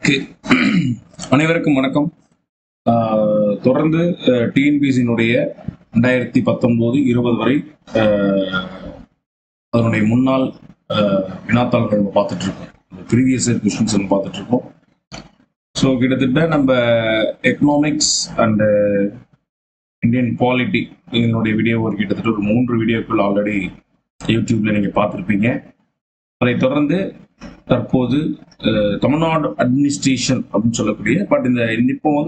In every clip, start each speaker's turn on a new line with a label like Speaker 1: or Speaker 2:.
Speaker 1: Okay. அனைவருக்கும் வணக்கம். தொடர்ந்து டிஎன்பிசியினுடைய 2019-20 வரை அதனுடைய முன்னாள் வினாத்தாள்கள் நம்ம பார்த்துட்டு இருக்கோம். ப்ரீவியஸ் இயர் கொஸ்டின்ஸ் நம்ம பார்த்துட்டு இருக்கோம். ஸோ கிட்டத்தட்ட நம்ம எக்கனாமிக்ஸ் அண்ட் இந்தியன் பாலிட்டி இதனுடைய வீடியோ ஒரு கிட்டத்தட்ட ஒரு 3 வீடியோக்கள் ஆல்ரெடி யூடியூப்ல நீங்க பார்த்துருப்பீங்க. அதை தொடர்ந்து தற்போது தமிழ்நாடு அட்மினிஸ்ட்ரேஷன் அப்படின்னு சொல்லக்கூடிய இப்போ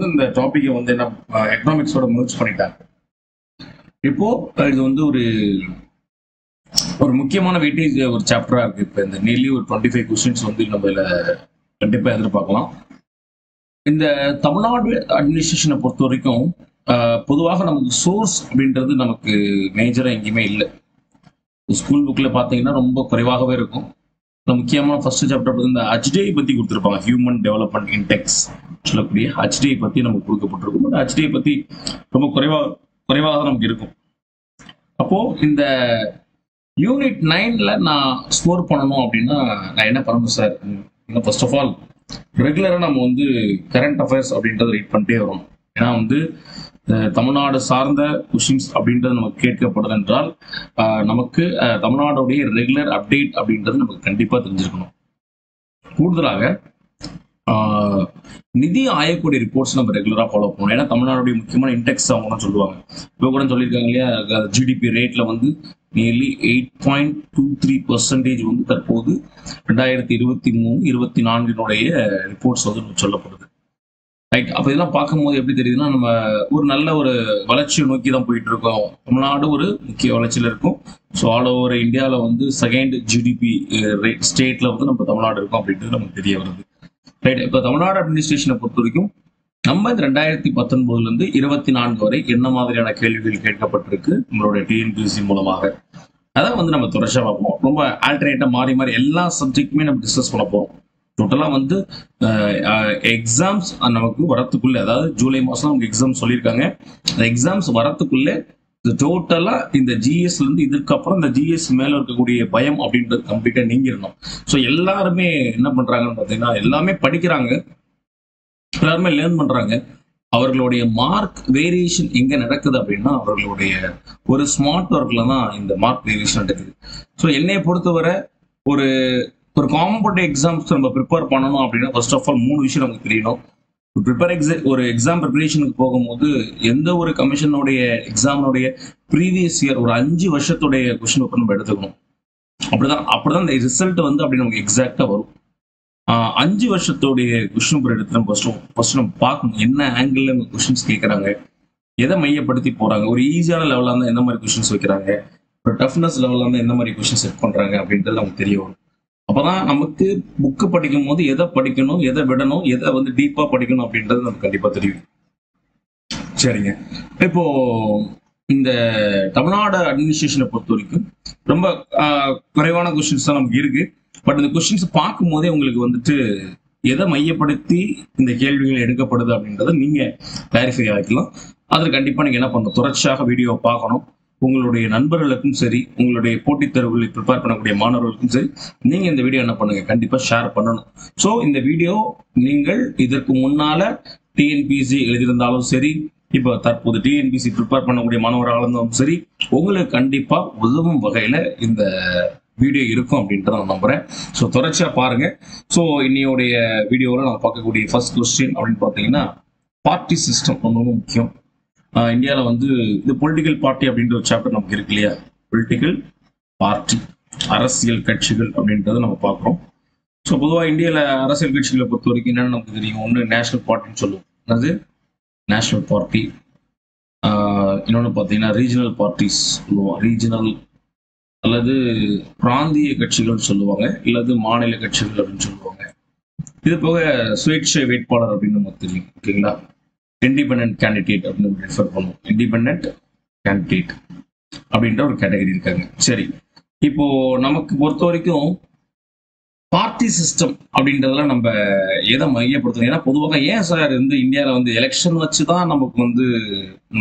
Speaker 1: இந்த டாபிக்கை என்ன எக்கனாமிக்ஸோட மர்ஜ் பண்ணிட்டாங்க. இப்போ இது ஒரு முக்கியமான வெயிட்டேஜ் ஒரு சாப்டரா இருக்கு. இப்போ இந்த நியர்லி ஒரு 25 கொஸ்டின்ஸ் நம்ம இதுல கண்டிப்பா எதிர்பார்க்கலாம். இந்த தமிழ்நாடு அட்மினிஸ்ட்ரேஷனை பொறுத்த வரைக்கும் பொதுவாக நமக்கு சோர்ஸ் அப்படின்றது நமக்கு மேஜரா எங்கேயுமே இல்லை. ஸ்கூல் புக்ல பாத்தீங்கன்னா ரொம்ப குறைவாகவே இருக்கும். முக்கியமான ஃபர்ஸ்ட் சாப்டர் இந்த ஹெச்டிஐ பத்தி கொடுத்துருப்பாங்க. ஹியூமன் டெவலப்மெண்ட் இண்டெக்ஸ் சொல்லக்கூடிய ஹெச்டிஐ பத்தி நமக்கு கொடுக்கப்பட்டிருக்கும். பட் ஹெச்டிஐ பத்தி ரொம்ப குறைவாக நமக்கு இருக்கும். அப்போ இந்த யூனிட் 9ல நான் ஸ்கோர் பண்ணணும் அப்படின்னா நான் என்ன பண்ணணும் சார்? ஃபர்ஸ்ட் ஆஃப் ஆல் ரெகுலரா நம்ம கரண்ட் அஃபேர்ஸ் அப்படின்றத ரீட் பண்ணிட்டே வரும். ஏன்னா தமிழ்நாடு சார்ந்த கொஸ்டின்ஸ் அப்படின்றது நமக்கு கேட்கப்படுது என்றால் நமக்கு தமிழ்நாடுடைய ரெகுலர் அப்டேட் அப்படின்றது நமக்கு கண்டிப்பா தெரிஞ்சிருக்கணும். கூடுதலாக நிதி ஆயக்கூடிய ரிப்போர்ட்ஸ் நம்ம ரெகுலரா ஃபாலோ பண்ணணும். ஏன்னா தமிழ்நாடுடைய முக்கியமான இண்டெக்ஸ் அவங்க சொல்லுவாங்க. இப்போ கூட சொல்லியிருக்காங்க இல்லையா, ஜிடிபி ரேட்ல நியர்லி 8.23% தற்போது 2023-24 ரிப்போர்ட்ஸ் சொல்லப்படுது. ரைட். அப்ப இதெல்லாம் பார்க்கும்போது எப்படி தெரியுதுன்னா, நம்ம ஒரு நல்ல ஒரு வளர்ச்சியை நோக்கி தான் போயிட்டு இருக்கோம். தமிழ்நாடு ஒரு முக்கிய வளர்ச்சியில இருக்கும். ஸோ ஆல் ஓவர் இந்தியாவில் செகண்ட் ஜிடிபி ரேட் ஸ்டேட்ல நம்ம தமிழ்நாடு இருக்கும் அப்படின்றது நமக்கு தெரிய வருது. ரைட். இப்போ தமிழ்நாடு அட்மினிஸ்ட்ரேஷனை பொறுத்த வரைக்கும் நம்ம 2019 24 வரை என்ன மாதிரியான கேள்விகள் கேட்கப்பட்டிருக்கு நம்மளுடைய டிஎன்பிசி மூலமாக, அதான் நம்ம தொடர்ச்சியா பார்ப்போம். ரொம்ப ஆல்டர்னேட்டா மாறி எல்லா சப்ஜெக்ட்டுமே நம்ம டிஸ்கஸ் பண்ண போறோம். டோட்டலா எக்ஸாம்ஸ் நமக்கு வரத்துக்குள்ள, அதாவது ஜூலை மாசம் நமக்கு எக்ஸாம் சொல்லியிருக்காங்க. அந்த எக்ஸாம்ஸ் வரத்துக்குள்ள டோட்டலா இந்த ஜிஎஸ்ல இருந்து இதுக்கப்புறம் இந்த ஜிஎஸ் மேல இருக்கக்கூடிய பயம் அப்படின்றது கம்ப்ளீட்டா நீங்கிடணும். ஸோ எல்லாருமே என்ன பண்றாங்கன்னு பாத்தீங்கன்னா, எல்லாமே படிக்கிறாங்க, எல்லாருமே லேர்ன் பண்றாங்க. அவர்களுடைய மார்க் வேரியேஷன் எங்க நடக்குது அப்படின்னா, அவர்களுடைய ஒரு ஸ்மார்ட் ஒர்க்ல தான் இந்த மார்க் வேரியேஷன் நடக்குது. ஸோ என்னைய பொறுத்தவரை ஒரு காம்படிட்டிவ் எக்ஸாம்ஸ் நம்ம ப்ரிப்பேர் பண்ணணும் அப்படின்னா ஃபர்ஸ்ட் ஆஃப் ஆல் 3 விஷயம் நமக்கு தெரியணும். ஒரு எக்ஸாம் ப்ரிப்பரேஷனுக்கு போகும்போது எந்த ஒரு கமிஷனுடைய எக்ஸாமுடைய ப்ரீவியஸ் இயர் ஒரு 5 வருஷத்துடைய கொஸ்டின் பேப்பர் நம்ம எடுத்துக்கணும். அப்படிதான் இந்த ரிசல்ட் அப்படி நமக்கு எக்ஸாக்டா வரும். 5 வருஷத்துடைய கொஸ்டின் பேப்பர் எடுத்து நம்ம ஃபர்ஸ்ட் நம்ம பார்க்கணும் என்ன ஆங்கிள் கொஸ்டின்ஸ் கேட்கறாங்க, எதை மையப்படுத்தி போறாங்க, ஒரு ஈஸியான லெவலா இருந்தா எந்த மாதிரி கொஸ்டின்ஸ் வைக்கிறாங்க, ஒரு டஃப்னஸ் லெவலா இருந்தா எந்த மாதிரி கொஸ்டின் செட் பண்றாங்க அப்படின்றது நமக்கு தெரிய வரும். அப்பதான் நமக்கு புக்கு படிக்கும் போது எதை படிக்கணும், எதை விடணும், எதை டீப்பா படிக்கணும் அப்படின்றது நமக்கு கண்டிப்பா தெரியும். சரிங்க. இப்போ இந்த தமிழ்நாடு அட்மினிஸ்ட்ரேஷனை பொறுத்த வரைக்கும் ரொம்ப குறைவான கொஸ்டின்ஸ் தான் நமக்கு இருக்கு. பட் இந்த கொஸ்டின்ஸ் பார்க்கும் போதே உங்களுக்கு எதை மையப்படுத்தி இந்த கேள்விகள் எடுக்கப்படுது அப்படின்றத நீங்க கிளாரிஃபை ஆகிக்கலாம். அதில் கண்டிப்பா நீங்க என்ன பண்ணணும், தொடர்ச்சியாக வீடியோ பார்க்கணும். உங்களுடைய நண்பர்களுக்கும் சரி, உங்களுடைய போட்டித் தேர்வுகளை ப்ரிப்பேர் பண்ணக்கூடிய மாணவர்களுக்கும் சரி, நீங்க இந்த வீடியோ என்ன பண்ணுங்க, கண்டிப்பா ஷேர் பண்ணணும். ஸோ இந்த வீடியோ நீங்கள் இதற்கு முன்னால டிஎன்பிசி எழுதியிருந்தாலும் சரி, இப்போ தற்போது டிஎன்பிசி ப்ரிப்பேர் பண்ணக்கூடிய மாணவராக இருந்தாலும் சரி, உங்களுக்கு கண்டிப்பா உதவும் வகையில இந்த வீடியோ இருக்கும் அப்படின்றத நான் நம்புறேன். ஸோ தொடர்ச்சியா பாருங்க. ஸோ இன்னையோடைய வீடியோவில் நான் பார்க்கக்கூடிய ஃபர்ஸ்ட் கொஸ்டின் அப்படின்னு பார்த்தீங்கன்னா, பார்ட்டி சிஸ்டம் ரொம்ப முக்கியம். இந்தியாவில் இது பொலிட்டிக்கல் பார்ட்டி அப்படின்ற ஒரு சாப்டர் நமக்கு இருக்கு இல்லையா, பொலிட்டிக்கல் பார்ட்டி அரசியல் கட்சிகள் அப்படின்றத நம்ம பார்க்குறோம். ஸோ பொதுவாக இந்தியாவில் அரசியல் கட்சிகளை பொறுத்த வரைக்கும் என்னென்னு நமக்கு தெரியும். ஒன்று நேஷனல் பார்ட்டின்னு சொல்லுவோம், அது நேஷனல் பார்ட்டி. இன்னொன்று பார்த்தீங்கன்னா ரீஜனல் பார்ட்டிஸ் சொல்லுவோம், ரீஜனல் அல்லது பிராந்திய கட்சிகள் சொல்லுவாங்க, இல்லது மாநில கட்சிகள் அப்படின்னு சொல்லுவாங்க. இது போக சுயேட்சை வேட்பாளர் அப்படின்னு நமக்கு தெரியும். ஓகேங்களா, இண்டிபெண்டன்ட் கேண்டிடேட் அப்படின்னு ரெஃபர் பண்ணுவோம். இண்டிபெண்டன்ட் கேண்டிடேட் அப்படின்ற ஒரு கேட்டகரி இருக்காங்க. சரி, இப்போ நமக்கு பொறுத்த வரைக்கும் பார்ட்டி சிஸ்டம் அப்படின்றதுல நம்ம எதை மையப்படுத்தணும்? ஏன்னா பொதுவாக ஏன் சார் இந்தியாவில் எலெக்ஷன் வச்சுதான் நமக்கு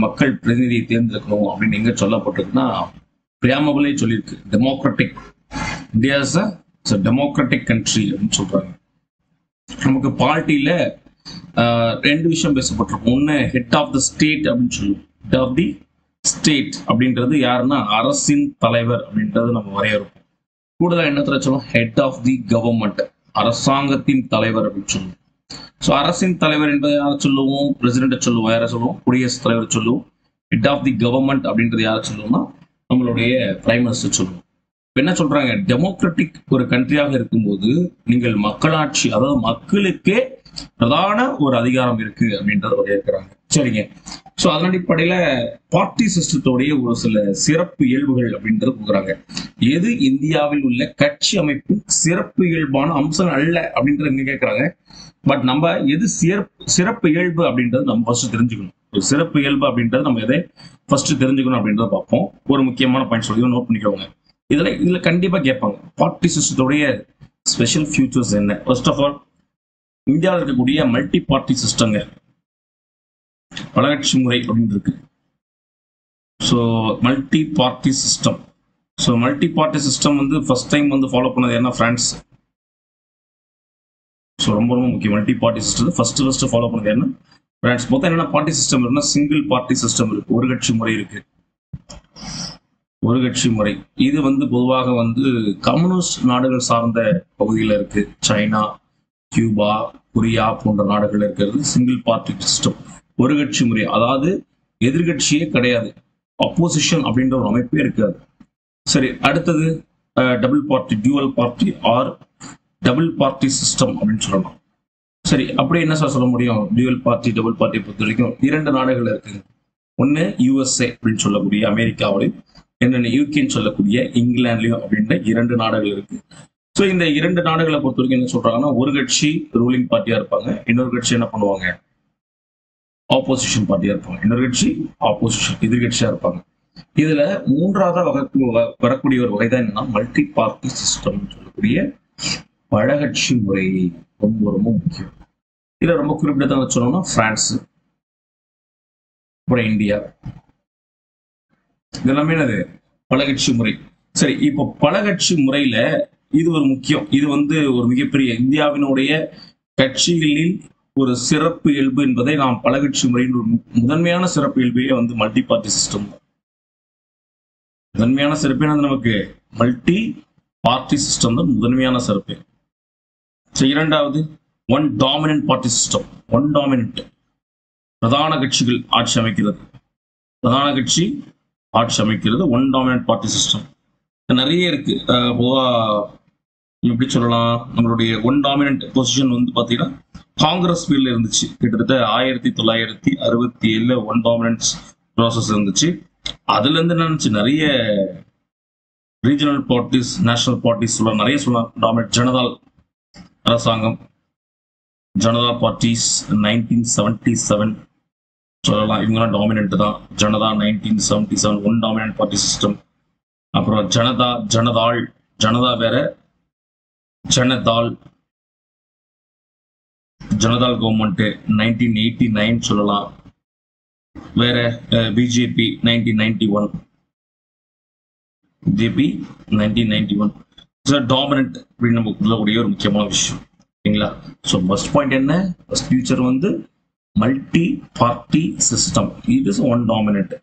Speaker 1: மக்கள் பிரதிநிதியை தேர்ந்தெடுக்கணும் அப்படின்னு எங்க சொல்லப்பட்டிருக்குன்னா, பிரியாமபிளே சொல்லியிருக்கு, democratic India is a democratic country அப்படின்னு சொல்றாங்க. நமக்கு பார்ட்டியில ரெண்டு விஷயம் பேசப்பட்டிருக்கும். ஒன்று ஹெட் ஆஃப் த ஸ்டேட் அப்படின்னு சொல்லுவோம். ஹெட் ஆஃப் தி ஸ்டேட் அப்படின்றது யாருன்னா அரசின் தலைவர் அப்படின்றது நம்ம வரையறுப்போம். கூடுதலாக என்ன சொல்லுவோம், ஹெட் ஆஃப் தி கவர்மெண்ட், அரசாங்கத்தின் தலைவர் அப்படின்னு சொல்லுவோம். ஸோ அரசின் தலைவர் என்பதை யாரை சொல்லுவோம், பிரசிடென்ட்டை சொல்லுவோம். யாரை சொல்லுவோம், குடியரசுத் தலைவர் சொல்லுவோம். ஹெட் ஆஃப் தி கவர்மெண்ட் அப்படின்றது யாரை சொல்லுவோம்னா நம்மளுடைய பிரைம் மினிஸ்டர் சொல்லுவோம். இப்போ என்ன சொல்றாங்க, டெமோக்ராட்டிக் ஒரு கண்ட்ரியாக இருக்கும்போது நீங்கள் மக்களாட்சி, அதாவது மக்களுக்கே பிரதான ஒரு அதிகாரம் இருக்கு அப்படின்றத வரையறுக்கிறாங்க. சரிங்க. ஸோ அதன் அடிப்படையில பார்ட்டி சிஸ்டத்தோடைய ஒரு சில சிறப்பு இயல்புகள் அப்படின்றது கொடுக்குறாங்க. எது இந்தியாவில் உள்ள கட்சி அமைப்பு சிறப்பு இயல்பான அம்சம் அல்ல அப்படின்றத இங்க கேட்கறாங்க. பட் நம்ம எது சிறப்பு இயல்பு அப்படின்றது நம்ம ஃபர்ஸ்ட் தெரிஞ்சுக்கணும். ஒரு சிறப்பு இயல்பு அப்படின்றது நம்ம எதை ஃபர்ஸ்ட் தெரிஞ்சுக்கணும் அப்படின்றத பார்ப்போம். ஒரு முக்கியமான பாயிண்ட் சொல்லி நோட் பண்ணிக்கோங்க. இதுல கண்டிப்பா கேட்பாங்க பார்ட்டி சிஸ்டத்தோடைய ஸ்பெஷல் ஃபியூச்சர்ஸ் என்ன. ஃபர்ஸ்ட் ஆஃப் ஆல், இந்தியாவில் இருக்கக்கூடிய மல்டி பார்ட்டி சிஸ்டங்க, பலகட்சி முறை அப்படின்னு இருக்கு. So multi party system. So multi party system வந்து ஃபர்ஸ்ட் டைம் வந்து ஃபாலோ பண்ணது என்ன, பிரான்ஸ். ஸோ ரொம்ப ரொம்ப முக்கியம். Multi party system first follow பண்ணது என்ன, பிரான்ஸ். மொத்தம் என்னென்ன பார்ட்டி சிஸ்டம் இருக்குன்னா, சிங்கிள் பார்ட்டி சிஸ்டம் இருக்கு, ஒரு கட்சி முறை இருக்கு. ஒரு கட்சி முறை இது வந்து பொதுவாக வந்து கம்யூனிஸ்ட் நாடுகள் சார்ந்த பகுதியில் இருக்கு. சைனா, கியூபா, கொரியா போன்ற நாடுகள் இருக்கிறது சிங்கிள் பார்ட்டி சிஸ்டம், ஒரு கட்சி முறை. அதாவது எதிர்கட்சியே கிடையாது, அப்போசிஷன் அப்படின்ற ஒரு அமைப்பே இருக்காது. சரி, அடுத்தது double party, dual party R double party system அப்படின்னு சொல்லலாம். சரி, அப்படி என்ன சார் சொல்ல முடியும், டியூவல் பார்ட்டி டபுள் பார்ட்டி பொறுத்த வரைக்கும் இரண்டு நாடுகள் இருக்கு. ஒன்று யூஎஸ்ஏ அப்படின்னு சொல்லக்கூடிய அமெரிக்காவிலையும், என்னென்ன யூகேன்னு சொல்லக்கூடிய இங்கிலாந்துலையும் அப்படின்ற இரண்டு நாடுகள் இருக்கு. ஸோ இந்த இரண்டு நாடுகளை பொறுத்த வரைக்கும் என்ன சொல்றாங்கன்னா, ஒரு கட்சி ரூலிங் பார்ட்டியா இருப்பாங்க, இன்னொரு கட்சி என்ன பண்ணுவாங்க, ஆப்போசிஷன் பார்ட்டியா இருப்பாங்க. இன்னொரு கட்சி ஆப்போசிஷன், எதிர்கட்சியா இருப்பாங்க. இதுல மூன்றாவதா வரக்கூடிய ஒரு வகை தான் என்னன்னா மல்டி பார்ட்டி சிஸ்டம் சொல்லக்கூடிய பழகட்சி முறை. ரொம்ப ரொம்ப முக்கியம். இதுல ரொம்ப குறிப்பிட்டதாக சொல்லணும்னா பிரான்ஸ், அப்புறம் இந்தியா, இதெல்லாமே என்னது பலகட்சி முறை. சரி, இப்போ பலகட்சி முறையில இது ஒரு முக்கியம். இது வந்து ஒரு மிகப்பெரிய இந்தியாவினுடைய கட்சிகளில் ஒரு சிறப்பு இயல்பு என்பதை நாம் பலகட்சி முறையின் ஒரு முதன்மையான சிறப்பு இயல்பையே வந்து மல்டி பார்ட்டி சிஸ்டம். முதன்மையான சிறப்பு என்னது, நமக்கு மல்டி பார்ட்டி சிஸ்டம் தான் முதன்மையான சிறப்பு. இரண்டாவது one dominant party system. One dominant, பிரதான கட்சிகள் ஆட்சி அமைக்கிறது, பிரதான கட்சி ஆட்சி அமைக்கிறது, ஒன் டாமினன்ட் பார்ட்டி சிஸ்டம். நிறைய இருக்கு. பொதுவா எப்படி சொல்லலாம், நம்மளுடைய ஒன் டாமினன்ட் பொசிஷன் வந்து பாத்தீங்கன்னா காங்கிரஸ் பீரியட்ல இருந்துச்சு. கிட்டத்தட்ட 1967 ஒன் டாமினன்ஸ் ப்ராசஸ் இருந்துச்சு. அதுல இருந்து நினைச்சு நிறைய ரீஜனல் பார்ட்டிஸ், நேஷனல் பார்ட்டிஸ் சொல்லலாம், நிறைய சொல்லலாம். டாமினன்ட் ஜனதால் அரசாங்கம், ஜனதா பார்ட்டிஸ் 1977 சொல்லலாம், இவங்கெல்லாம் டாமினன்ட் தான். Janata 1977 one dominant party system. அப்புறம் ஜனதாள், ஜனதா வேற, ஜனதாள் கவர்மெண்ட் 1989 சொல்லலாம். வேற பிஜேபி 1991, பிஜேபி 1991 டாமினன்ட் அப்படின்னு நம்ம சொல்லக்கூடிய ஒரு முக்கியமான விஷயம். சரிங்களா? ஸோ ஃபர்ஸ்ட் பாயிண்ட் என்ன, ஃபர்ஸ்ட் ஃபியூச்சர் வந்து மல்டி பார்ட்டி சிஸ்டம், இது இஸ் ஒன் டாமினன்ட்.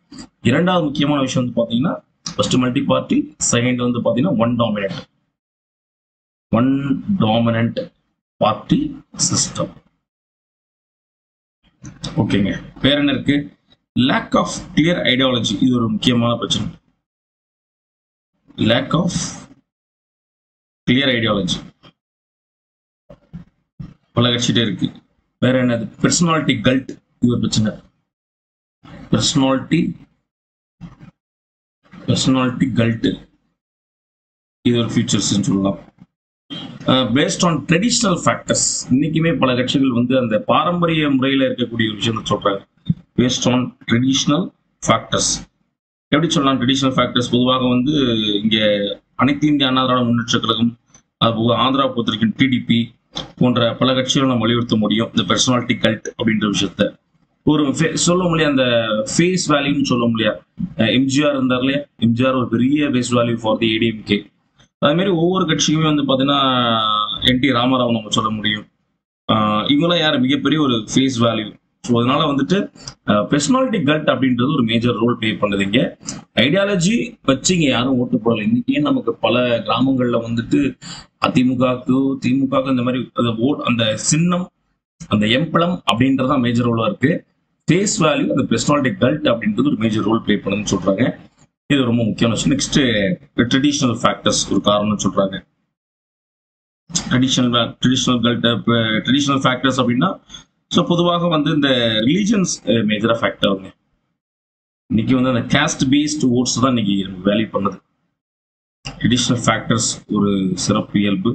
Speaker 1: இரண்டாவது முக்கியமான விஷயம் வந்து பாத்தீங்கன்னா ஃபர்ஸ்ட் மல்டி பார்ட்டி, செகண்ட் வந்து பாத்தீங்கன்னா ஒன் டாமினன்ட் பார்ட்டி சிஸ்டம். ஓகேங்க. வேற என்ன இருக்கு, லேக் ஆஃப் கிளியர் ஐடியாலஜி, இது ஒரு முக்கியமான பிரச்சனை. லேக் ஆஃப் கிளியர் ஐடியாலஜி பல கட்சிட்டே இருக்கு. வேற என்னது, பர்சனாலிட்டி கல்ட், இது ஒரு பிரச்சனை. பர்சனாலிட்டி கல்ட், இது ஒரு ஃபியூச்சர்ஸ் சொல்லலாம். பேஸ்ட் ஆன் ட்ரெடிஷ்னல் ஃபேக்டர்ஸ், இன்னைக்குமே பல கட்சிகள் வந்து அந்த பாரம்பரிய முறையில் இருக்கக்கூடிய ஒரு விஷயம் சொல்றாங்க. பேஸ்ட் ஆன் ட்ரெடிஷ்னல் ஃபேக்டர்ஸ் எப்படி சொல்லலாம், ட்ரெடிஷ்னல் ஃபேக்டர்ஸ் பொதுவாக வந்து இங்க அனைத்து இந்திய அண்ணா திராவிட முன்னேற்ற கழகம், அதுபோக ஆந்திரா பொறுத்திருக்கும் டிடிபி போன்ற பல கட்சிகளை நம்ம வலியுறுத்த முடியும். இந்த பர்சனாலிட்டி கல்ட் அப்படின்ற விஷயத்த ஒரு சொல்ல முடியாது, அந்த ஃபேஸ் வேல்யூன்னு சொல்ல முடியாது. எம்ஜிஆர் இருந்தார் இல்லையா, எம்ஜிஆர் ஒரு பெரிய face value for the ADMK. அதே மாதிரி ஒவ்வொரு கட்சிக்குமே வந்து பார்த்தீங்கன்னா என்டி ராமராவ் நம்ம சொல்ல முடியும். இவங்களாம் யார் மிகப்பெரிய ஒரு ஃபேஸ் வேல்யூ. ஸோ அதனால வந்துட்டு பெர்சனாலிட்டி கல்ட் அப்படின்றது ஒரு மேஜர் ரோல் ப்ளே பண்ணுது. இங்க ஐடியாலஜி வச்சு இங்க யாரும் ஓட்டு போடல. இன்னைக்கே நமக்கு பல கிராமங்கள்ல வந்துட்டு அதிமுகக்கு திமுகக்கு இந்த மாதிரி அந்த சின்னம் அந்த எம்பளம் அப்படின்றதான் மேஜர் ரோலா இருக்கு. ஃபேஸ் வேல்யூ அந்த பெர்சனாலிட்டி கல்ட் அப்படின்றது ஒரு மேஜர் ரோல் ப்ளே பண்ணுதுன்னு சொல்றாங்க. இது ரொம்ப முக்கியமான விஷயம். நெக்ஸ்ட் ட்ரெடிஷனல் ஃபேக்டர்ஸ் ஒரு காரணம்னு சொல்றாங்க. ட்ரெடிஷனல் ஃபேக்டர்ஸ் அப்படின்னா ஸோ பொதுவாக வந்து இந்த ரிலீஜன்ஸ் மேஜரா ஃபேக்டர். இன்னைக்கு வந்து அந்த காஸ்ட் பேஸ்ட் ஓட்ஸ் தான் இன்னைக்கு வேல்யூ பண்ணுது. ட்ரெடிஷனல் ஃபேக்டர்ஸ் ஒரு சிறப்பு இயல்பு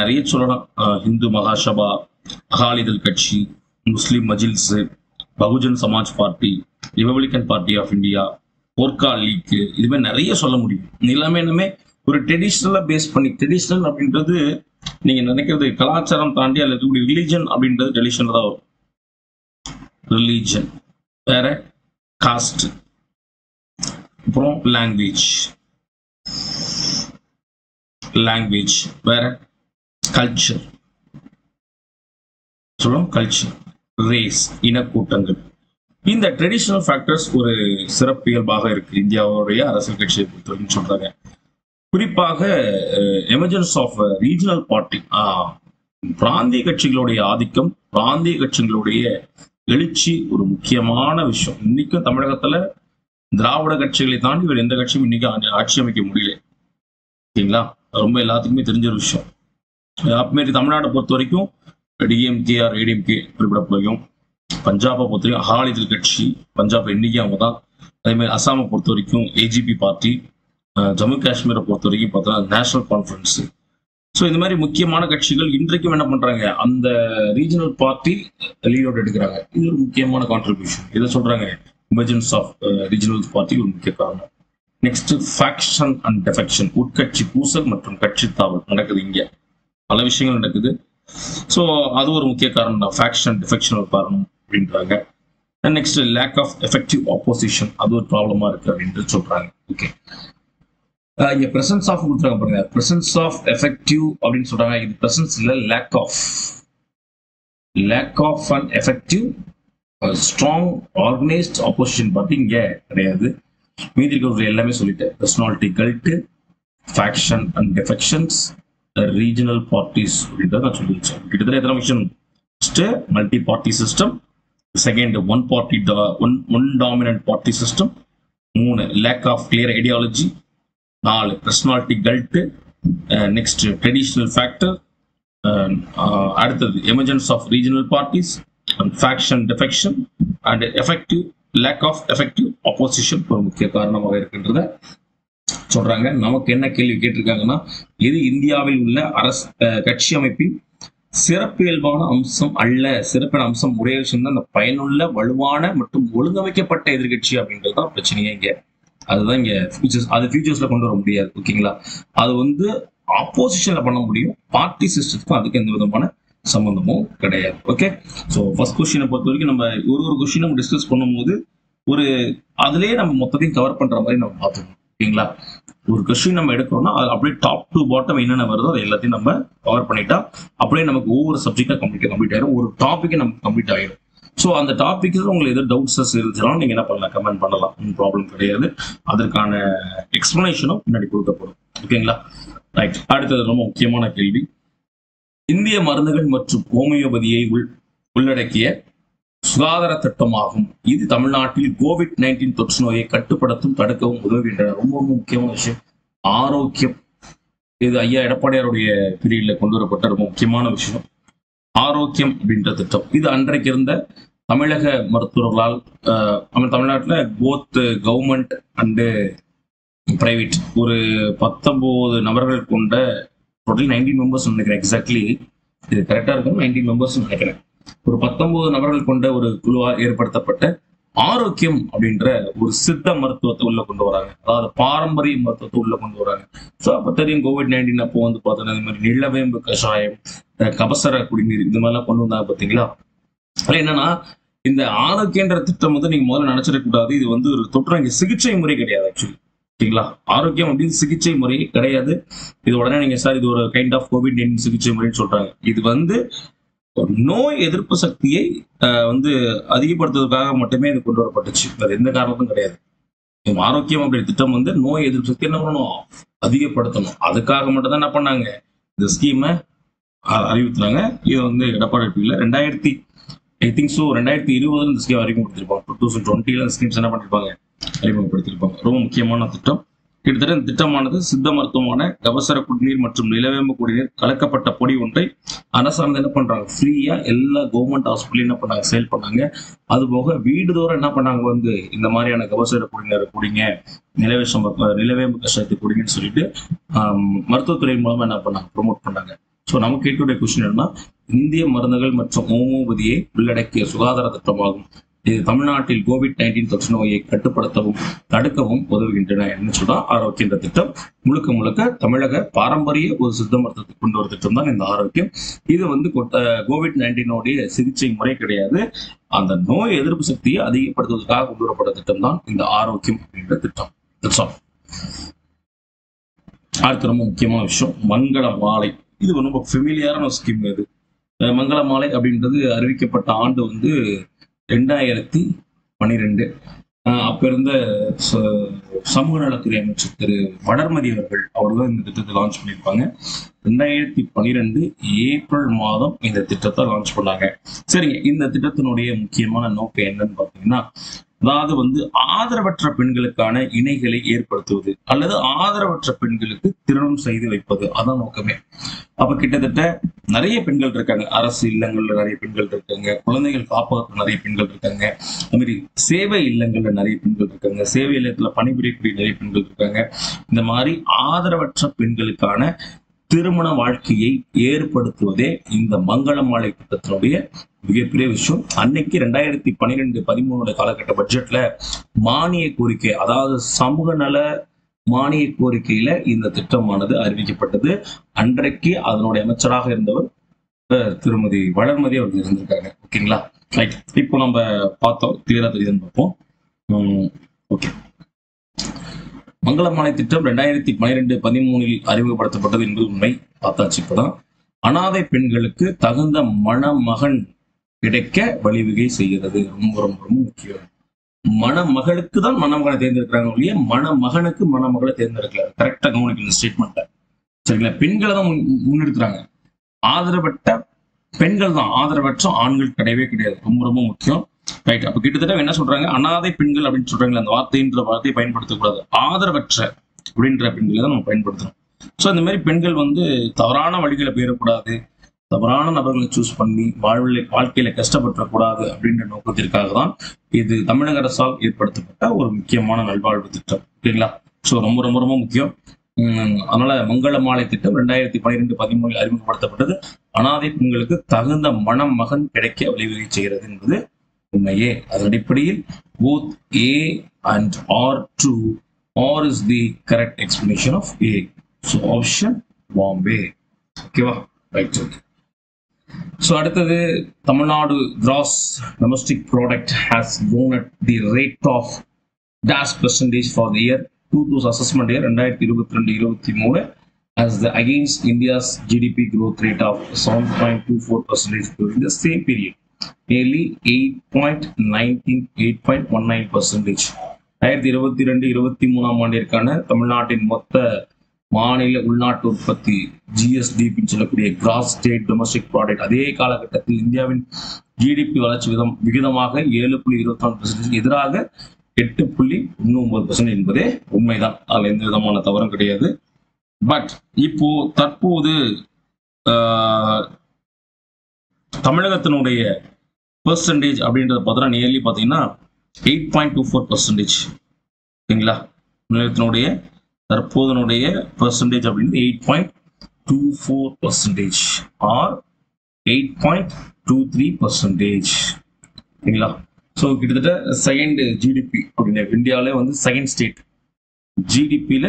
Speaker 1: நிறைய சொல்லலாம். இந்து மகாசபா, அகாலிதள் கட்சி, Muslim Majlis, Bahujan Samaj party, Republican party of India, Gorkha league, இதுவே நிறைய சொல்ல முடியும். எல்லாமே என்னமே ஒரு ட்ரெடிஷ்னலா பேஸ் பண்ணி, ட்ரெடிஷ்னல் அப்படின்றது நீங்க நினைக்கிறது கலாச்சாரம் தாண்டி அல்லது இருக்கக்கூடிய ரிலீஜன் அப்படின்றது ட்ரெடிஷனல் தான் வரும். ரிலீஜன் வேற, காஸ்ட், அப்புறம் லாங்குவேஜ் வேற, கல்ச்சர் சொல்லுவோம், கல்ச்சர், ரேஸ், இனக்கூட்டங்கள். இந்த ட்ரெடிஷனல் ஃபேக்டர்ஸ் ஒரு சிறப்பு இயல்பாக இருக்கு இந்தியாவுடைய அரசியல் கட்சியை பொறுத்தவரைக்கும் சொல்றாங்க. குறிப்பாக எமர்ஜென்ஸ் ஆஃப் ரீஜனல் பார்ட்டி, பிராந்திய கட்சிகளுடைய ஆதிக்கம், பிராந்திய கட்சிகளுடைய எழுச்சி ஒரு முக்கியமான விஷயம். இன்னைக்கும் தமிழகத்துல திராவிட கட்சிகளை தாண்டி வேறு எந்த கட்சியும் இன்னைக்கு ஆட்சி அமைக்க முடியல. ஓகேங்களா, ரொம்ப எல்லாத்துக்குமே தெரிஞ்ச ஒரு விஷயம். அப்பமாரி தமிழ்நாட்டை பொறுத்த வரைக்கும் டிஎம்கே ஆர் ஏடிஎம்கே குறிப்பிடப்படும். பஞ்சாபை பொறுத்த வரைக்கும் அகாலிதள் கட்சி, பஞ்சாப் இன்னைக்கு அவங்க தான். அதே மாதிரி அசாமை பொறுத்த வரைக்கும் ஏஜிபி பார்ட்டி, ஜம்மு காஷ்மீரை பொறுத்த வரைக்கும் பார்த்தோன்னா நேஷனல் கான்ஃபரன்ஸ். ஸோ இந்த மாதிரி முக்கியமான கட்சிகள் இன்றைக்கும் என்ன பண்றாங்க, அந்த ரீஜனல் பார்ட்டி லீட் அவுட் எடுக்கிறாங்க. இது ஒரு முக்கியமான கான்ட்ரிபியூஷன். இதை சொல்றாங்க எமர்ஜென்ஸ் ஆஃப் ரீஜனல் பார்ட்டி ஒரு முக்கிய காரணம். நெக்ஸ்ட் ஃபேக்ஷன் அண்ட் டெஃபெக்ஷன், உட்கட்சி பூசல் மற்றும் கட்சி தாவல் நடக்குது. இங்க பல விஷயங்கள் நடக்குது. ஸோ அது ஒரு முக்கிய காரணம் தான். ஃபேக்ஷன் டிஃபெக்ஷன் ஒரு காரணம் அப்படின்றாங்க. Next lack of effective opposition, அது ஒரு ப்ராப்ளமா இருக்கு அப்படின்ட்டு சொல்றாங்க. ஓகே, இங்க பிரசன்ஸ் ஆஃப் கொடுத்துருக்காங்க பாருங்க. பிரசன்ஸ் ஆஃப் எஃபெக்டிவ் அப்படின்னு சொல்றாங்க. இது பிரசன்ஸ் இல்ல, lack of and effective strong organised opposition party இங்க கிடையாது. மீதி இருக்கிற எல்லாமே சொல்லிட்டேன். Personality cult, faction and defections, regional parties அப்படின்றத நான் சொல்லி வச்சேன். கிட்டத்தட்ட எத்தனை விஷயம்? First multi party system, second one dominant party system, 3 lack of clear ideology, 4 personality cult, next traditional factor, அடுத்தது emergence of regional parties and faction defection and lack of effective opposition ஒரு முக்கிய காரணமாக இருக்கின்றத சொல்றாங்க. நமக்கு என்ன கேள்வி கேட்டிருக்காங்கன்னா, இது இந்தியாவில் உள்ள கட்சி அமைப்பின் சிறப்பியல்பான அம்சம் அல்ல. சிறப்பான அம்சம் ஒரே விஷயம் தான், அந்த பயனுள்ள வலுவான மற்றும் ஒழுங்கமைக்கப்பட்ட எதிர்கட்சி அப்படின்றது தான் பிரச்சனையே இங்க. அதுதான் இங்க ஃபியூச்சர்ஸ்ல கொண்டு வர முடியாது. ஓகேங்களா, அது வந்து ஆப்போசிஷன்ல பண்ண முடியும். பார்ட்டி சிஸ்டத்துக்கும் அதுக்கு எந்த விதமான சம்பந்தமும் கிடையாது. ஓகே, ஸோ ஃபர்ஸ்ட் கொஸ்டினை பொறுத்த வரைக்கும் நம்ம ஒரு கொஸ்டின் நம்ம டிஸ்கஸ் பண்ணும்போது அதுலயே நம்ம மொத்தத்தையும் கவர் பண்ற மாதிரி நம்ம பார்த்துக்கணும். ஓகேங்களா, ஒரு கொஸ்டின் நம்ம எடுக்கிறோம்னா அது அப்படியே டாப் டு பாட்டம் என்னென்ன வருதோ அது எல்லாத்தையும் நம்ம கவர் பண்ணிட்டா அப்படியே நமக்கு ஒவ்வொரு சப்ஜெக்டா கம்ப்ளீட் ஆயிடும். ஒரு டாபிக்கே நமக்கு கம்ப்ளீட் ஆயிடும். ஸோ அந்த டாபிக்ல உங்களுக்கு எதாவது டவுட்ஸஸ் இருந்துச்சுனாலும் நீங்க என்ன பண்ணலாம், கமெண்ட் பண்ணலாம். ஒன்றும் ப்ராப்ளம் கிடையாது. அதற்கான எக்ஸ்பிளனேஷனும் முன்னாடி கொடுக்கப்படும். ஓகேங்களா, ரைட். அடுத்தது ரொம்ப முக்கியமான கேள்வி, இந்திய மருந்துகள் மற்றும் ஹோமியோபதியை உள்ளடக்கிய சுகாதார திட்டமாகும். இது தமிழ்நாட்டில் COVID-19 தொற்று நோயை கட்டுப்படுத்தும் தடுக்கவும் உதவுகின்றன. ரொம்ப ரொம்ப முக்கியமான விஷயம் ஆரோக்கியம். இது ஐயா எடப்பாடியாருடைய பீரியட்ல கொண்டு வரப்பட்ட ரொம்ப முக்கியமான விஷயம் ஆரோக்கியம் அப்படின்ற திட்டம். இது அன்றைக்கு இருந்த தமிழக மருத்துவர்களால் தமிழ்நாட்டில் போத் கவர்மெண்ட் அண்டு பிரைவேட் ஒரு 19 நபர்கள் கொண்ட டோட்டல் 19 மெம்பர்ஸ் நினைக்கிறேன். எக்ஸாக்ட்லி இது கரெக்டா இருக்கும், 19 மெம்பர்ஸ் நினைக்கிறேன். ஒரு 19 நபர்கள் கொண்ட ஒரு குழுவால் ஏற்படுத்தப்பட்ட ஆரோக்கியம் அப்படின்ற ஒரு சித்த மருத்துவத்தை உள்ள கொண்டு வராங்க. அதாவது பாரம்பரிய மருத்துவத்தை உள்ள கொண்டு வராங்க. ஸோ அப்போ தெரியும் COVID-19 அப்போ வந்து பார்த்தோன்னா இந்த மாதிரி நிலவேம்பு கஷாயம், கபசர குடிநீர் இந்த மாதிரிலாம் கொண்டு வந்தாங்க பார்த்தீங்களா. அது என்னன்னா, இந்த ஆரோக்கியன்ற திட்டம் வந்து நீங்க முதல்ல நினைச்சிடக்கூடாது. இது வந்து ஒரு தொற்று சிகிச்சை முறை கிடையாது ஆக்சுவலி. ஓகேங்களா, ஆரோக்கியம் அப்படின்னு சிகிச்சை முறை கிடையாது. இது உடனே நீங்க சார் இது ஒரு கைண்ட் ஆஃப் COVID-19 சிகிச்சை முறைன்னு சொல்றாங்க. இது வந்து நோய் எதிர்ப்பு சக்தியை வந்து அதிகப்படுத்துவதற்காக மட்டுமே இது கொண்டு வரப்பட்டுச்சு. வேற எந்த காரணமும் கிடையாது. ஆரோக்கியம் அப்படின்ற திட்டம் வந்து நோய் எதிர்ப்பு சக்தி என்ன பண்ணணும், அதிகப்படுத்தணும். அதுக்காக மட்டும் தான் என்ன பண்ணாங்க, இந்த ஸ்கீமை அறிவித்தாங்க. இது வந்து எடப்பாடி டிவியில் 2020 இந்த ஸ்கீம் அறிமுகப்படுத்திருப்பாங்க. 2020 இந்த ஸ்கீம்ஸ் என்ன பண்ணிருப்பாங்க, அறிமுகப்படுத்திருப்பாங்க. ரொம்ப முக்கியமான திட்டம். கிட்டத்தட்ட இந்த திட்டமானது சித்த மருத்துவமான கபசர குடிநீர் மற்றும் நிலவேம்பு குடிநீர் கலக்கப்பட்ட பொடி ஒன்றை அரசாங்கம் என்ன பண்றாங்க, ஃப்ரீயா எல்லா கவர்மெண்ட் ஹாஸ்பிட்டலும் என்ன பண்ணாங்க, சேல் பண்ணாங்க. அது போக வீடுதோறும் என்ன பண்ணாங்க, வந்து இந்த மாதிரியான கபசர குடிநீரை குடிங்க, நிலவேம்பு கஷாயத்தை குடிங்கன்னு சொல்லிட்டு மருத்துவத்துறை மூலமா என்ன பண்ணாங்க, ப்ரொமோட் பண்ணாங்க. ஸோ நமக்கு கேட்கக்கூடிய கொஸ்டின் என்னன்னா, இந்திய மருந்துகள் மற்றும் ஹோமியோபதியை உள்ளடக்கிய சுகாதார திட்டமாகும். இது தமிழ்நாட்டில் COVID-19 தொற்று நோயை கட்டுப்படுத்தவும் தடுக்கவும் உதவுகின்றன என்று சொல்றா. ஆரோக்கிய திட்டம் முழுக்க முழுக்க தமிழக பாரம்பரிய ஒரு சித்த மருத்துவத்தை கொண்டு வர திட்டம் தான் இந்த ஆரோக்கியம். இது வந்து COVID-19 சிகிச்சை முறை கிடையாது. அந்த நோய் எதிர்ப்பு சக்தியை அதிகப்படுத்துவதற்காக கொண்டு வரப்பட்ட திட்டம் தான் இந்த ஆரோக்கியம் அப்படின்ற திட்டம். அடுத்த ரொம்ப முக்கியமான விஷயம், மங்கள மாலை. இது ரொம்ப ஃபெமிலியரான ஒரு ஸ்கீம். இது மங்கள மாலை அப்படின்றது அறிவிக்கப்பட்ட ஆண்டு வந்து 2012. அப்ப இருந்த சமூக நலத்துறை அமைச்சர் திரு வளர்மதி அவர் தான் இந்த திட்டத்தை லான்ச் பண்ணியிருப்பாங்க. 2012 ஏப்ரல் மாதம் இந்த திட்டத்தை லான்ச் பண்ணாங்க. சரிங்க, இந்த திட்டத்தினுடைய முக்கியமான நோக்கம் என்னன்னு பார்த்தீங்கன்னா, அதாவது வந்து ஆதரவற்ற பெண்களுக்கான இணைகளை ஏற்படுத்துவது அல்லது ஆதரவற்ற பெண்களுக்கு திருமணம் செய்து வைப்பது, அதான் நோக்கமே. அப்ப கிட்டத்தட்ட நிறைய பெண்கள் இருக்காங்க, அரசு இல்லங்கள்ல நிறைய பெண்கள் இருக்காங்க, குழந்தைகள் காப்பகத்துல நிறைய பெண்கள் இருக்காங்க, அது மாதிரி சேவை இல்லங்கள்ல நிறைய பெண்கள் இருக்காங்க, சேவை இல்லத்துல பணிபுரியக்கூடிய நிறைய பெண்கள் இருக்காங்க. இந்த மாதிரி ஆதரவற்ற பெண்களுக்கான திருமண வாழ்க்கையை ஏற்படுத்துவதே இந்த மங்கள மாலை திட்டத்தினுடைய மிகப்பெரிய விஷயம். அன்னைக்கு 2012-13 காலகட்ட பட்ஜெட்ல மானிய கோரிக்கை, அதாவது சமூக நல மானிய கோரிக்கையில இந்த திட்டமானது அறிவிக்கப்பட்டது. அன்றைக்கு அதனுடைய அமைச்சராக இருந்தவர் திருமதி வளர்மதி அவர்கள் இருந்திருக்காங்க. ஓகேங்களா, ரைட். இப்போ நம்ம பார்த்தோம், கிளியரா தெரியுதுன்னு பார்ப்போம். ஓகே, மங்கள மாலை திட்டம் 2012-13 அறிமுகப்படுத்தப்பட்டது என்பது உண்மை, பார்த்தாச்சு. இப்பதான் அனாதை பெண்களுக்கு தகுந்த மணமகன் கிடைக்க வழிவகை செய்கிறது. ரொம்ப ரொம்ப ரொம்ப முக்கியம். மணமகளுக்கு தான் மணமகனை தேர்ந்தெடுக்கிறாங்க ஒழிய மணமகனுக்கு மணமகளை தேர்ந்தெடுக்கல. கரெக்டா கவனிக்கணும் ஸ்டேட்மெண்ட்டை. சரிங்களா, பெண்களை தான் முன்னெடுக்கிறாங்க. ஆதரவற்ற பெண்கள் தான், ஆதரவற்ற ஆண்கள் கிடையவே கிடையாது. ரொம்ப ரொம்ப முக்கியம். ரைட். அப்ப கிட்டத்தட்ட என்ன சொல்றாங்க, அனாதை பெண்கள் அப்படின்னு சொல்றாங்களே, அந்த வார்த்தையை பயன்படுத்தக்கூடாது. ஆதரவற்ற அப்படின்ற பெண்களை தான் நம்ம பயன்படுத்தணும். ஸோ இந்த மாதிரி பெண்கள் வந்து தவறான வழிகளை போயிடக்கூடாது, தவறான நபர்களை சூஸ் பண்ணி வாழ்க்கையில கஷ்டப்படக்கூடாது அப்படின்ற நோக்கத்திற்காக தான் இது தமிழக அரசால் ஏற்படுத்தப்பட்ட ஒரு முக்கியமான நல்வாழ்வு திட்டம். ஓகேங்களா, ஸோ ரொம்ப ரொம்ப ரொம்ப முக்கியம். அதனால மங்கள மாலை திட்டம் 2012-13 அறிமுகப்படுத்தப்பட்டது. அனாதை பெண்களுக்கு தகுந்த மணமகன் கிடைக்க வழிவகை செய்கிறது என்பது உண்மையே. அதன் அடிப்படையில் both A and R2 R is the correct explanation of A. So option Bombay. ஓகேவா, ரைட். So அடுத்தது, Tamil Nadu gross domestic product has grown at the rate of %% for the year 2000 assessment year 2022-23 as the against India's GDP growth rate of 7.24% during the same period, nearly 8.19%. 2022-23 ஆண்டிற்கான தமிழ்நாட்டின் மொத்த மாநில உள்நாட்டு உற்பத்தி GSDP சொல்லக்கூடிய cross state domestic product அதே காலகட்டத்தில் இந்தியாவின் ஜிடிபி வளர்ச்சி விகிதமாக 7.24% எதிராக 8.19% என்பதே உண்மைதான். அதில் எந்த விதமான தவறும் கிடையாது. பட் இப்போ தற்போது தமிழகத்தினுடைய பெர்சன்டேஜ் அப்படின்றத பார்த்தா நியர்லி பார்த்தீங்கன்னா 8.24%. ஓகேங்களா, தமிழகத்தினுடைய தற்போதனுடைய பெர்சன்டேஜ் அப்படின்னு 8.24% ஆர் 8.23%. ஓகேங்களா, ஸோ கிட்டத்தட்ட செகண்ட் ஜிடிபி அப்படின்னு இந்தியாவிலே வந்து செகண்ட் ஸ்டேட் ஜிடிபியில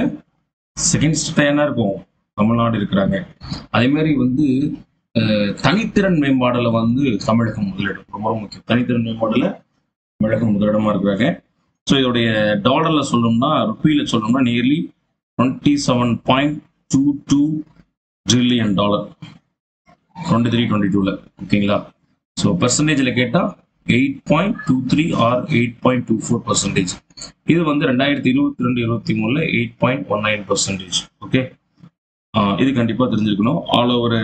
Speaker 1: செகண்ட் ஸ்டேட் என்ன இருக்கும், தமிழ்நாடு இருக்கிறாங்க. அதே மாதிரி வந்து தனித்திறன் மேம்பாடுல வந்து தமிழகம் முதலிடம், ரொம்ப முக்கியம். தனித்திறன் மேம்பாடுல தமிழகம் முதலிடமா இருக்கிறாங்க. ஸோ இதோடைய டாலர்ல சொல்லணும்னா, ருப்பியில சொல்லணும்னா நியர்லி $27.22 trillion. 23-22ல ஓகேங்களா. ஸோ பெர்சன்டேஜில் கேட்டால் 8.23 ஆர் 8.24%. இது வந்து 2022-23ல 8.19%. ஓகே, இது கண்டிப்பாக தெரிஞ்சிருக்கணும். ஆல் ஓவர்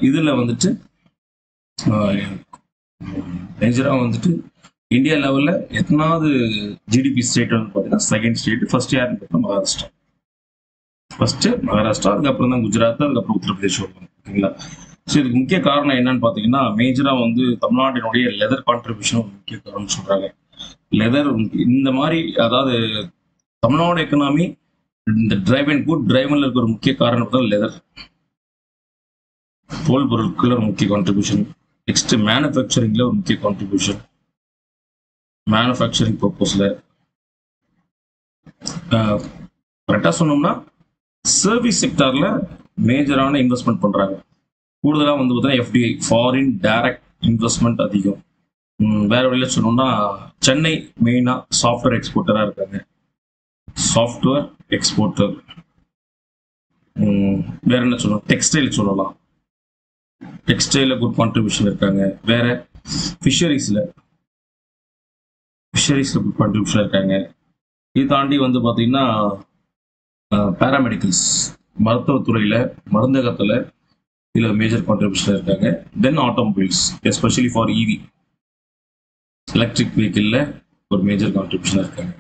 Speaker 1: இதில் வந்துட்டு மேஜராக வந்துட்டு இந்தியா லெவலில் எத்தனாவது ஜிடிபி ஸ்டேட் வந்து பார்த்தீங்கன்னா செகண்ட் ஸ்டேட். ஃபர்ஸ்ட் யாருன்னு பார்த்தா மகாராஷ்டிரா. ஃபர்ஸ்ட் மகாராஷ்டிரா, அதுக்கப்புறம் தான் குஜராத், அதுக்கப்புறம் உத்தரப்பிரதேஷ் வருவாங்க. ஓகேங்களா. ஸோ இதுக்கு முக்கிய காரணம் என்னன்னு பார்த்தீங்கன்னா, மேஜராக வந்து தமிழ்நாட்டினுடைய லெதர் கான்ட்ரிபியூஷன் ஒரு முக்கிய காரணம் சொல்றாங்க. லெதர் இந்த மாதிரி, அதாவது தமிழ்நாடு எக்கனாமி இந்த டிரைவ் அண்ட் குட் டிரைவன்ல இருக்க ஒரு முக்கிய காரணம் தான் லெதர். தோல் பொருட்கள் ஒரு முக்கிய கான்ட்ரிபியூஷன். நெக்ஸ்ட் மேனுஃபேக்சரிங்ல ஒரு முக்கிய கான்ட்ரிபியூஷன். மேனுஃபேக்சரிங் பர்பஸ்ல கரெக்டாக சொன்னோம்னா சர்வீஸ் செக்டார்ல மேஜரான இன்வெஸ்ட்மெண்ட் பண்றாங்க. கூடுதலாக வந்து பார்த்தீங்கன்னா எஃப்டிஐ, ஃபாரின் டைரக்ட் இன்வெஸ்ட்மெண்ட் அதிகம். வேற வழியில் சொன்னோம்னா சென்னை மெயினாக சாஃப்ட்வேர் எக்ஸ்போர்ட்டராக இருக்காங்க. Software exporter. வேற என்ன சொல்லலாம், டெக்ஸ்டைல் சொல்லலாம். டெக்ஸ்டைல குட் கான்ட்ரிபியூஷன் இருக்காங்க. வேற ஃபிஷரிஸ்ல குட் கான்ட்ரிபியூஷன் இருக்காங்க. இது தாண்டி வந்து பார்த்தீங்கன்னா பேராமெடிக்கல்ஸ், மருத்துவத்துறையில மருந்தகத்தில் இதில் மேஜர் கான்ட்ரிபியூஷன் இருக்காங்க. Then automobiles, especially for EV electric வெஹிக்கிளில் ஒரு மேஜர் கான்ட்ரிபியூஷன் இருக்காங்க.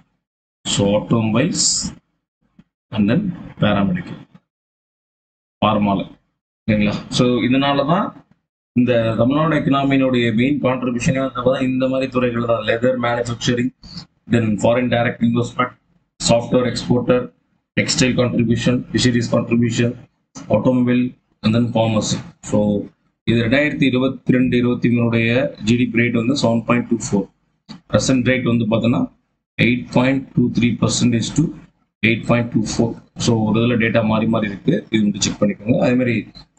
Speaker 1: So automobiles and then paramedical, ஃபார்மால. ஓகேங்களா. ஸோ இதனால தான் இந்த தமிழ்நாடு எக்கனாமியினுடைய மெயின் கான்ட்ரிபியூஷனே வந்து இந்த மாதிரி துறைகள் தான். Leather manufacturing, then foreign direct investment, software exporter, textile contribution, fisheries contribution, automobile and then pharmacy. So இது 2022-23 ஜிடிபி ரேட் வந்து 7.24. ப்ரெசன்ட் ரேட் வந்து பார்த்தோன்னா 8.23% to 8.24. ஸோ ஒரு இதில் டேட்டா மாறி இருக்கு. இது வந்து செக் பண்ணிக்கோங்க. அதே மாதிரி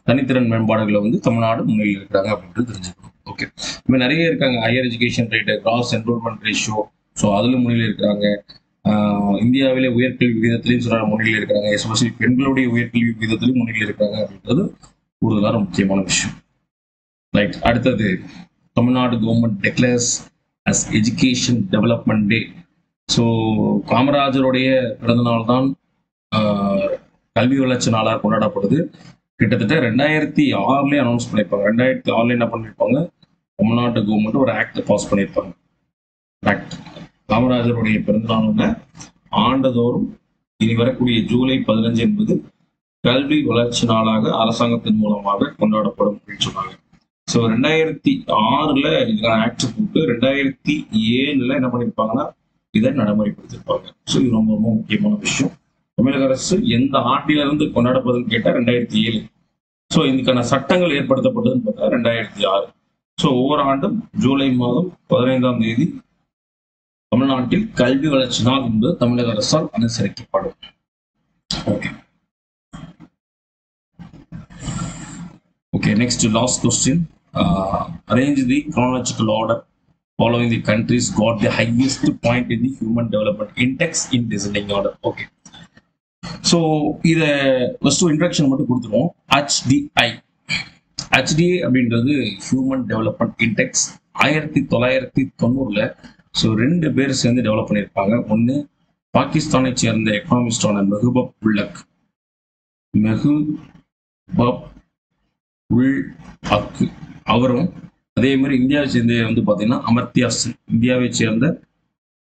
Speaker 1: தனித்திறன் மேம்பாடுகளை வந்து தமிழ்நாடு முன்னிலையில் இருக்கிறாங்க அப்படின்றது தெரிஞ்சுக்கணும். ஓகே, இப்போ நிறைய இருக்காங்க. Higher education rate, cross enrolment ratio, so அதில் முன்னிலையில் இருக்கிறாங்க. இந்தியாவிலே உயர்கல்வி விகிதத்திலையும் சொல்ற முன்னிலையில் இருக்கிறாங்க. எஸ்பெஷலி பெண்களுடைய உயர்கல்வி விகிதத்திலையும் முன்னிலையில் இருக்கிறாங்க அப்படின்றது கூடுதலான முக்கியமான விஷயம். ரைட், அடுத்தது Tamil Nadu government declares as education development day. So காமராஜருடைய பிறந்தநாள் தான் கல்வி வளர்ச்சி நாளாக கொண்டாடப்படுது. கிட்டத்தட்ட 2006 அனௌன்ஸ் பண்ணியிருப்பாங்க. 2006 என்ன பண்ணியிருப்பாங்க, தமிழ்நாட்டு கவர்மெண்ட் ஒரு ஆக்ட் பாஸ் பண்ணியிருப்பாங்க. ஆக்ட் காமராஜருடைய பிறந்தநாள் ஆண்டுதோறும் இனி வரக்கூடிய ஜூலை 15 என்பது கல்வி வளர்ச்சி நாளாக அரசாங்கத்தின் மூலமாக கொண்டாடப்படும் அப்படின்னு சொன்னாங்க. ஸோ 2006 இதுக்கான ஆக்ட் போட்டு 2007 என்ன பண்ணியிருப்பாங்கன்னா இதை நடைமுறைப்படுத்திருப்பாங்க. ஸோ இது ரொம்ப ரொம்ப முக்கியமான விஷயம். தமிழக அரசு எந்த ஆண்டிலிருந்து கொண்டாடப்படுதுன்னு கேட்டால் 2007. ஸோ இதுக்கான சட்டங்கள் ஏற்படுத்தப்பட்டதுன்னு பார்த்தா 2006. ஸோ ஒவ்வொரு ஆண்டும் ஜூலை மாதம் 15ஆம் தேதி தமிழ்நாட்டில் கல்வி வளர்ச்சி நாள் என்பது தமிழக அரசால் அனுசரிக்கப்படும். Okay okay next last question. Arrange the chronological order following the countries got the highest point in the Human Development Index in descending order. Okay. So இதை ஃபர்ஸ்ட் இன்ட்ரடக்ஷன் மட்டும் கொடுத்துருவோம். HDI அப்படின்றது ஹியூமன் டெவலப்மெண்ட் இண்டெக்ஸ் 1990. ஸோ 2 பேர் சேர்ந்து develop பண்ணியிருப்பாங்க. ஒன்று பாகிஸ்தானை சேர்ந்த எக்கனாமிஸ்டான மெஹபூப் உல் ஹக் அவரும், அதே மாதிரி இந்தியாவை சேர்ந்த வந்து பார்த்தீங்கன்னா இந்தியாவை சேர்ந்த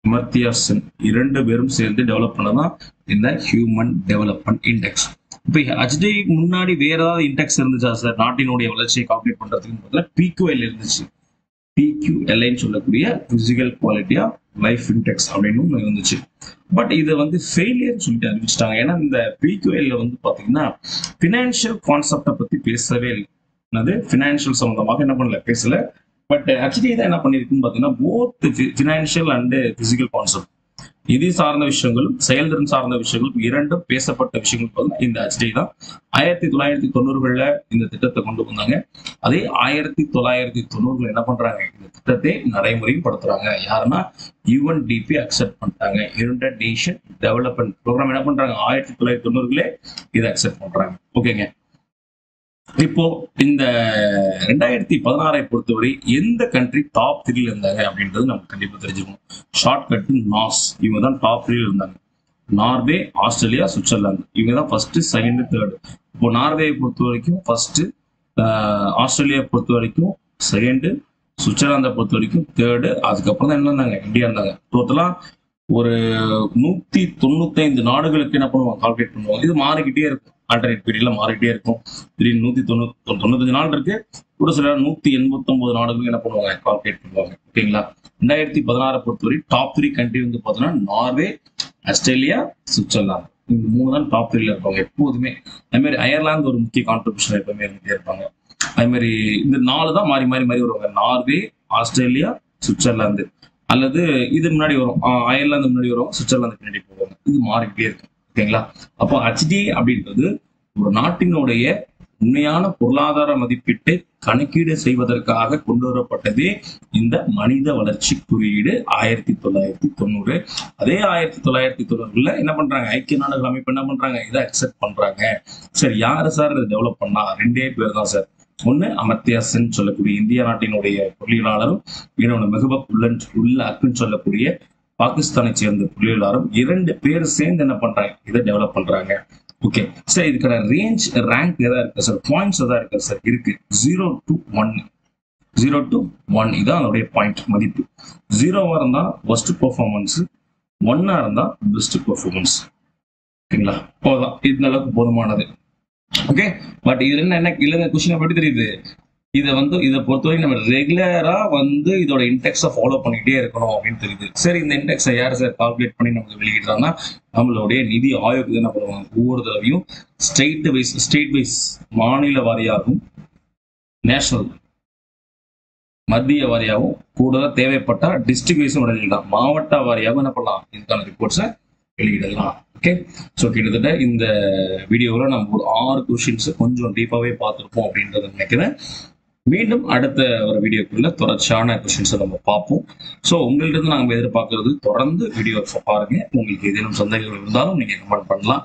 Speaker 1: அமர்த்தியா சென் 2 பேரும் சேர்ந்து டெவலப் பண்ணதான் இந்த ஹியூமன் டெவலப்மெண்ட் இண்டெக்ஸ். இப்போ HDI முன்னாடி வேற ஏதாவது இண்டெக்ஸ் இருந்துச்சா சார் நாட்டினுடைய வளர்ச்சியை கால்குலேட் பண்றதுக்குன்னு பார்த்தா PQL இருந்துச்சு. PQLன்னு சொல்லக்கூடிய physical quality of life index அப்படின்னு இருந்துச்சு. பட் இதை வந்து ஃபெயிலியர் சொல்லிட்டு அறிவிச்சிட்டாங்க. ஏன்னா இந்த PQL வந்து பாத்தீங்கன்னா பினான்சியல் கான்செப்டை பத்தி பேசவே இல்லை. பினான்சியல் சம்பந்தமாக என்ன பண்ணல, பேசல. பட் HDI தான் என்ன பண்ணிருக்குன்னு பாத்தீங்கன்னா both financial and physical concept, நிதி சார்ந்த விஷயங்களும் செயல்திறன் சார்ந்த விஷயங்களும் இரண்டும் பேசப்பட்ட விஷயங்கள் இந்த HDI தான் 1990 இந்த திட்டத்தை கொண்டு வந்தாங்க. அதே 1990 என்ன பண்றாங்க, இந்த திட்டத்தை நடைமுறைப்படுத்துறாங்க. யாருன்னா UNDP அக்செப்ட் பண்ணிட்டாங்க. யுனைடெட் நேஷன் டெவலப்மெண்ட் ப்ரோக்ராம் என்ன பண்றாங்க 1990 இதை அக்செப்ட் பண்றாங்க. ஓகேங்க. இப்போ இந்த 2016 பொறுத்தவரை எந்த கண்ட்ரி டாப் 3 இருந்தாங்க அப்படின்றது நமக்கு கண்டிப்பா தெரிஞ்சுக்கணும். ஷார்ட் கட் நாஸ், இவங்க தான் டாப் 3 இருந்தாங்க. நார்வே, ஆஸ்திரேலியா, சுவிட்சர்லாந்து, இவங்க தான் ஃபர்ஸ்ட், செகண்ட், தேர்ட். இப்போ நார்வேயை பொறுத்த வரைக்கும் ஃபர்ஸ்ட், ஆஸ்திரேலியா பொறுத்த வரைக்கும் செகண்ட், சுவிட்சர்லாந்தை பொறுத்த வரைக்கும் தேர்டு, அதுக்கப்புறம் தான் என்ன இருந்தாங்க, இந்தியா இருந்தாங்க. டோட்டலா ஒரு 195 நாடுகளுக்கு என்ன பண்ணுவாங்க, கால்குலேட் பண்ணுவாங்க. இது மாறிக்கிட்டே இருக்கும், ஆல்டர்னேட் பீரியட்ல மாறிக்கிட்டே இருக்கும். திடீர்னு 195 நாள் இருக்கு, ஒரு சில 189 நாடுகளுக்கு என்ன பண்ணுவாங்க, கால்குலேட் பண்ணுவாங்க. ஓகேங்களா? 2016 பொறுத்தவரை டாப் 3 கண்ட்ரி வந்து பார்த்தீங்கன்னா நார்வே, ஆஸ்திரேலியா, சுவிட்சர்லாந்து, இந்த 3 தான் டாப் 3ல இருப்பாங்க எப்போதுமே. அதே மாதிரி அயர்லாந்து ஒரு முக்கிய கான்ட்ரிபியூஷன் எப்பவுமே இருந்துட்டே இருப்பாங்க. அதே மாதிரி இந்த 4 தான் மாறி மாறி மாறி வருவாங்க. நார்வே, ஆஸ்திரேலியா, சுவிட்சர்லாந்து, அல்லது இது முன்னாடி வரும், அயர்லாந்து முன்னாடி வரும், சுவிட்சர்லாந்து பின்னாடி போவாங்க. இது மாறிக்கிட்டே இருக்கும். ஓகேங்களா? அப்போ HDI அப்படின்றது ஒரு நாட்டினுடைய உண்மையான பொருளாதார மதிப்பீட்டை கணக்கீடு செய்வதற்காக கொண்டு வரப்பட்டதே இந்த மனித வளர்ச்சி குறியீடு 1990. அதே 1990 என்ன பண்றாங்க, ஐக்கிய நாடுகள் அமைப்பு என்ன பண்றாங்க, இதை அக்செப்ட் பண்றாங்க. சரி, யாரு சார் இதை டெவலப் பண்ணா? 2 பேர் தான் சார். ஒண்ணு அமர்த்தியா சென் சொல்லக்கூடிய இந்திய நாட்டினுடைய பொருளியலாளரும், இன்னொன்று மெஹபூப் உல்லாக்குன்னு சொல்லக்கூடிய பாகிஸ்தானை சேர்ந்த பொருளியலாளரும், 2 பேர் சேர்ந்து என்ன பண்றாங்க, இதை டெவலப் பண்றாங்க. ஓகே சார், இதுக்கான ரேஞ்ச் ரேங்க் எதா இருக்கு சார், பாயிண்ட்ஸ் எதா இருக்கு சார், இருக்கு 0 to 1. 0 to 1 இதான் அதோடைய பாயிண்ட் மதிப்பு. 0வா இருந்தா ஒஸ்ட் பெர்ஃபார்மன்ஸ், 1ஆ இருந்தா பெஸ்ட் பெர்ஃபார்மன்ஸ். ஓகேங்களா? போதும், இந்த அளவுக்கு போதுமானது. ஓகே, பட் இதுல என்ன இல்ல கொஸ்டின் எப்படி தெரியுது, இதை பொறுத்தவரை நம்ம ரெகுலரா இதோட இன்டெக்ஸை ஃபாலோ பண்ணிக்கிட்டே இருக்கணும் அப்படின்னு தெரியுது. சரி, இந்த இன்டெக்ஸை யார் சார் கால்குலேட் பண்ணி நமக்கு வெளியிடுறாங்கன்னா, நம்மளுடைய நிதி ஆயோக் என்ன பண்ணுவாங்க, ஒவ்வொரு தடவையும் ஸ்டேட் வைஸ் மாநில வாரியாகவும் நேஷனல் மத்திய வாரியாகவும் கூடுதலாக தேவைப்பட்டா டிஸ்ட்ரிக்ட் வைஸும் வெளியிடலாம், மாவட்ட வாரியாகவும் என்ன பண்ணலாம், இதுக்கான ரிப்போர்ட்ஸை வெளியிடலாம். ஓகே, ஸோ கிட்டத்தட்ட இந்த வீடியோவில் நம்ம ஒரு 6 கொஸ்டின்ஸ் கொஞ்சம் டீப்பாகவே பார்த்துருப்போம் அப்படின்றத நினைக்கிறேன். மீண்டும் அடுத்த ஒரு வீடியோக்குள்ள தொடர்ச்சியான கொஸ்டின்ஸை நம்ம பார்ப்போம். ஸோ உங்கள்கிட்ட இருந்து நாங்கள் எதிர்பார்க்கறது தொடர்ந்து வீடியோ பாருங்க. உங்களுக்கு ஏதேனும் சந்தேகங்கள் இருந்தாலும் நீங்கள் கமெண்ட் பண்ணலாம்.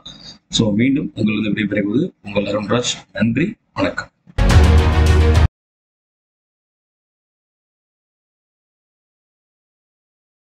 Speaker 1: ஸோ மீண்டும் உங்களிருந்து விடைபெறுவது உங்கள் அருண்ராஜ். நன்றி, வணக்கம்.